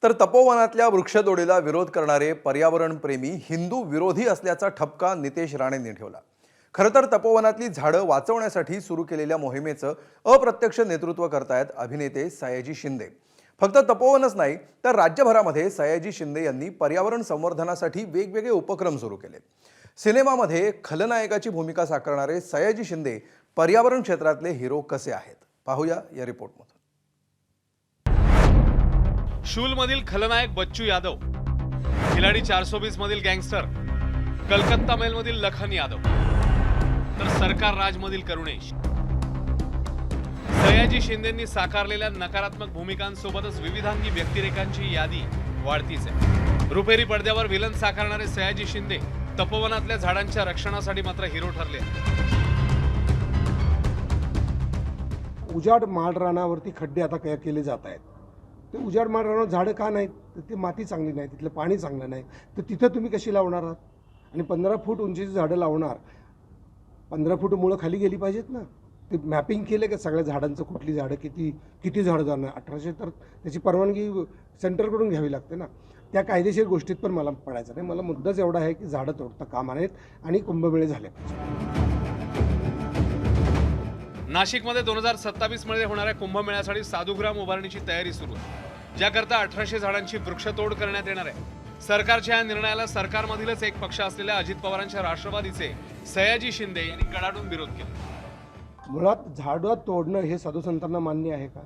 तर तपोवनातल्या वृक्षतोडीला विरोध करणारे पर्यावरणप्रेमी हिंदू विरोधी असल्याचा ठपका नितेश राणेंनी ठेवला। खरं तर तपोवनातली झाडं वाचवण्यासाठी सुरू केलेल्या मोहिमेचं अप्रत्यक्ष नेतृत्व करतायत अभिनेते सयाजी शिंदे। फक्त तपोवनच नाही तर राज्यभरामध्ये सयाजी शिंदे यांनी पर्यावरण संवर्धनासाठी वेगवेगळे उपक्रम सुरू केले। सिनेमामध्ये खलनायकाची भूमिका साकारणारे सयाजी शिंदे पर्यावरण क्षेत्रातले हिरो कसे आहेत पाहूया या रिपोर्टमध्ये। शूलमधील खलनायक बच्चू यादव, खिलाडी 420 मधील गँगस्टर, कलकत्ता मेलमधील लखन यादव, तर सरकार राजमधील करुणेश। सयाजी शिंदेंनी साकारलेल्या नकारात्मक भूमिकांसोबतच विविधांगी व्यक्तिरेखांची यादी वाढतीच आहे। रुपेरी पडद्यावर विलन साकारणारे सयाजी शिंदे तपोवनातल्या झाडांच्या रक्षणासाठी मात्र हिरो ठरले। उजाड माळरानावरती खड्डे आता केले जात आहेत। ते उजाड माळरानावर झाडं का नाहीत? तर ती माती चांगली नाही, तिथलं पाणी चांगलं नाही, तर तिथं तुम्ही कशी लावणार आहात? आणि 15 फूट उंचीची झाडं लावणार, 15 फूट मुळं खाली गेली पाहिजेत ना। ते मॅपिंग केलं का सगळ्या झाडांचं, कुठली झाडं किती झाडं जाणार? 1800 तर त्याची परवानगी सेंटरकडून घ्यावी लागते ना। त्या कायदेशीर गोष्टीत पण मला पडायचं नाही। मला मुद्दाच एवढा आहे की झाडं तोडता कामा नयेत आणि कुंभमेळे झाले पाहिजे। नाशिकमध्ये 2027 मध्ये होणाऱ्या कुंभमेळ्यासाठी साधुग्राम उभारणीची तयारी सुरू आहे, ज्याकरता 1800 झाडांची वृक्षतोड करण्यात येणार आहे। सरकारच्या या निर्णयाला सरकारमधीलच एक पक्ष असलेल्या अजित पवारांच्या राष्ट्रवादीचे सयाजी शिंदे यांनी कडाडून विरोध केला। मुळात झाडं तोडणं हे साधू संतांना मान्य आहे का?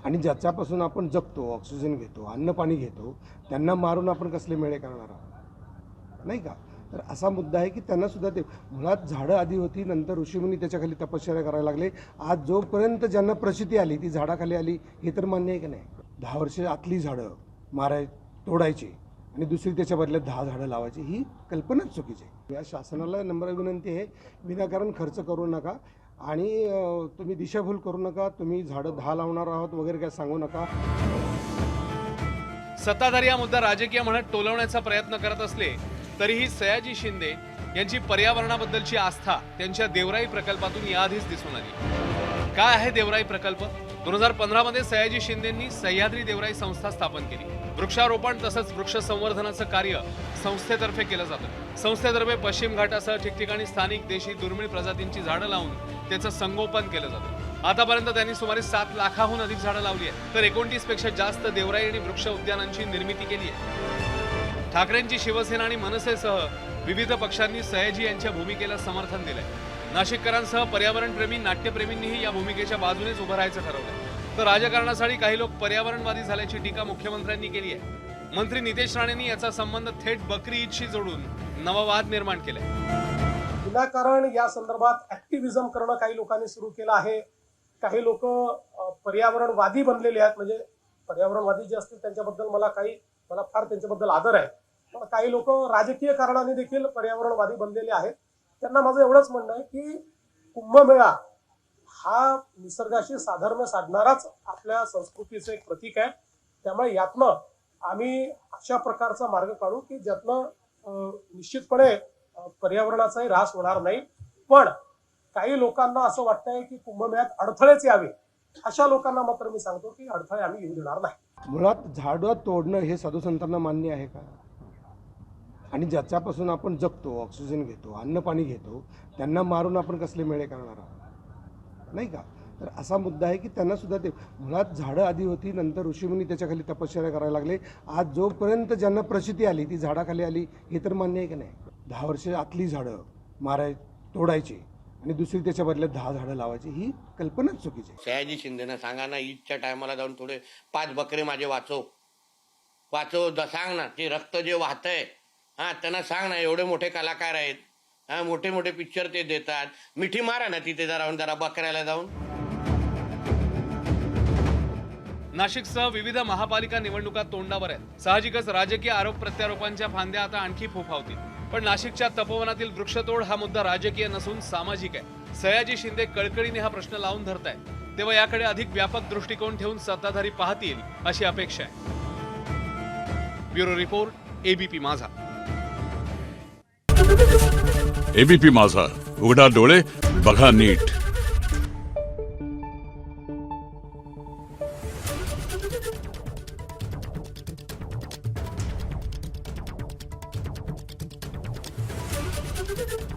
आणि ज्याच्यापासून आपण जगतो, ऑक्सिजन घेतो, अन्न पाणी घेतो, त्यांना मारून आपण कसले मेळे करणार आहोत, नाही का? तर असा मुद्दा आहे की त्यांना सुद्धा ते मुळात झाडं आधी होती, नंतर ऋषीमुनी त्याच्याखाली तपश्चर्या करायला लागले। आज जोपर्यंत ज्यांना प्रचिती आली ती झाडाखाली आली, हे तर मान्य आहे की नाही? 10 वर्ष आतली झाडं तोडायची आणि दुसरी त्याच्या बदल्यात 10 झाडं लावायची, ही कल्पनाच चुकीची आहे। या शासनाला नम्र विनंती आहे, विनाकारण खर्च करू नका आणि तुम्ही दिशाभूल करू नका। तुम्ही झाडं 10 लावणार आहोत वगैरे काय सांगू नका। सत्ताधारी हा मुद्दा राजकीय म्हणत टोलवण्याचा प्रयत्न करत असले तरीही सयाजी शिंदे यांची पर्यावरणाबद्दलची आस्था त्यांच्या देवराई प्रकल्पातून याआधीच दिसून आली। काय आहे देवराई प्रकल्प? 2015 मध्ये सयाजी शिंदेंनी सह्याद्री देवराई संस्था स्थापन केली। वृक्षारोपण तसंच वृक्ष संवर्धनाचं कार्य संस्थेतर्फे केलं जातं। संस्थेतर्फे पश्चिम घाटासह ठिकठिकाणी स्थानिक देशी दुर्मिळ प्रजातींची झाडं लावून त्याचं संगोपन केलं जातं। आतापर्यंत त्यांनी सुमारे 7 लाखाहून अधिक झाडं लावली आहेत, तर 29 पेक्षा जास्त देवराई आणि वृक्ष उद्यानांची निर्मिती केली आहे। ठाकरेंची शिवसेना आणि मनसेसह विविध पक्षांनी सयाजी यांच्या भूमिकेला समर्थन दिलंय। नाशिककरांसह पर्यावरणप्रेमी नाट्यप्रेमींनीही या भूमिकेच्या बाजूनेच उभं राहायचं ठरवलं। तर राजकारणासाठी काही लोक पर्यावरणवादी झाल्याची टीका मुख्यमंत्र्यांनी केली आहे। मंत्री नितेश राणेंनी याचा संबंध थेट बकरी ईदशी जोडून नवा वाद निर्माण केलाय। विनाकारण या संदर्भात ऍक्टिव्हिजम करणं काही लोकांनी सुरू केलं आहे। काही लोक पर्यावरणवादी बनलेले आहेत, म्हणजे पर्यावरणवादी जे असतील त्यांच्याबद्दल मला फार त्यांच्याबद्दल आदर आहे, पण काही लोक राजकीय कारणाने देखील पर्यावरणवादी बनलेले आहेत। त्यांना माझं एवढंच म्हणणं आहे की कुंभमेळा हा निसर्गाशी साधर्म्य साधणाराच आपल्या संस्कृतीचं एक प्रतीक आहे। त्यामुळे यातनं आम्ही अशा प्रकारचा मार्ग काढू की ज्यातनं निश्चितपणे पर्यावरणाचाही ऱ्हास होणार नाही। पण काही लोकांना असं वाटतंय की कुंभमेळ्यात अडथळेच यावे, अशा लोकांना मात्र मी सांगतो की अडथळे आम्ही येऊ देणार नाही। मुळात झाडं तोडणं हे साधू संतांना मान्य आहे का? आणि ज्याच्यापासून आपण जगतो, ऑक्सिजन घेतो, अन्न पाणी घेतो, त्यांना मारून आपण कसले मेळे करणार आहोत, नाही का? तर असा मुद्दा आहे की त्यांना सुद्धा ते मुळात झाडं आधी होती, नंतर ऋषीमुनी त्याच्याखाली तपश्चर्या करायला लागले। आज जोपर्यंत ज्यांना प्रचिती आली ती झाडाखाली आली, हे तर मान्य आहे की नाही? 10 वर्ष आतली झाडं तोडायची आणि दुसरी त्याच्या बदल्यात 10 झाडं लावायची, ही कल्पनाच चुकीची आहे। सयाजी शिंदेना सांगा ना, ईदच्या टायमाला जाऊन थोडे 5 बकरे माझे वाचव सांग ना। ते रक्त जे वाहतंय, त्यांना सांग ना, एवढे मोठे कलाकार आहेत, मोठे मोठे पिक्चर ते देतात, मिठी मारा ना तिथे जरा बकऱ्याला जाऊन। नाशिकसह विविध महापालिका निवडणुका तोंडावर आहेत। साहजिकच राजकीय आरोप प्रत्यारोपांच्या फांद्या आता आणखी फोफावतील। पण नाशिकच्या तपोवनातील वृक्षतोड हा मुद्दा राजकीय नसून सामाजिक आहे। सयाजी शिंदे कळकळीने हा प्रश्न लावून धरतायत, तेव्हा याकडे अधिक व्यापक दृष्टिकोन ठेवून सत्ताधारी पाहतील अशी अपेक्षा आहे। ब्युरो रिपोर्ट, एबीपी माझा। एबीपी माझा, उघडा डोळे बघा नीट। आहे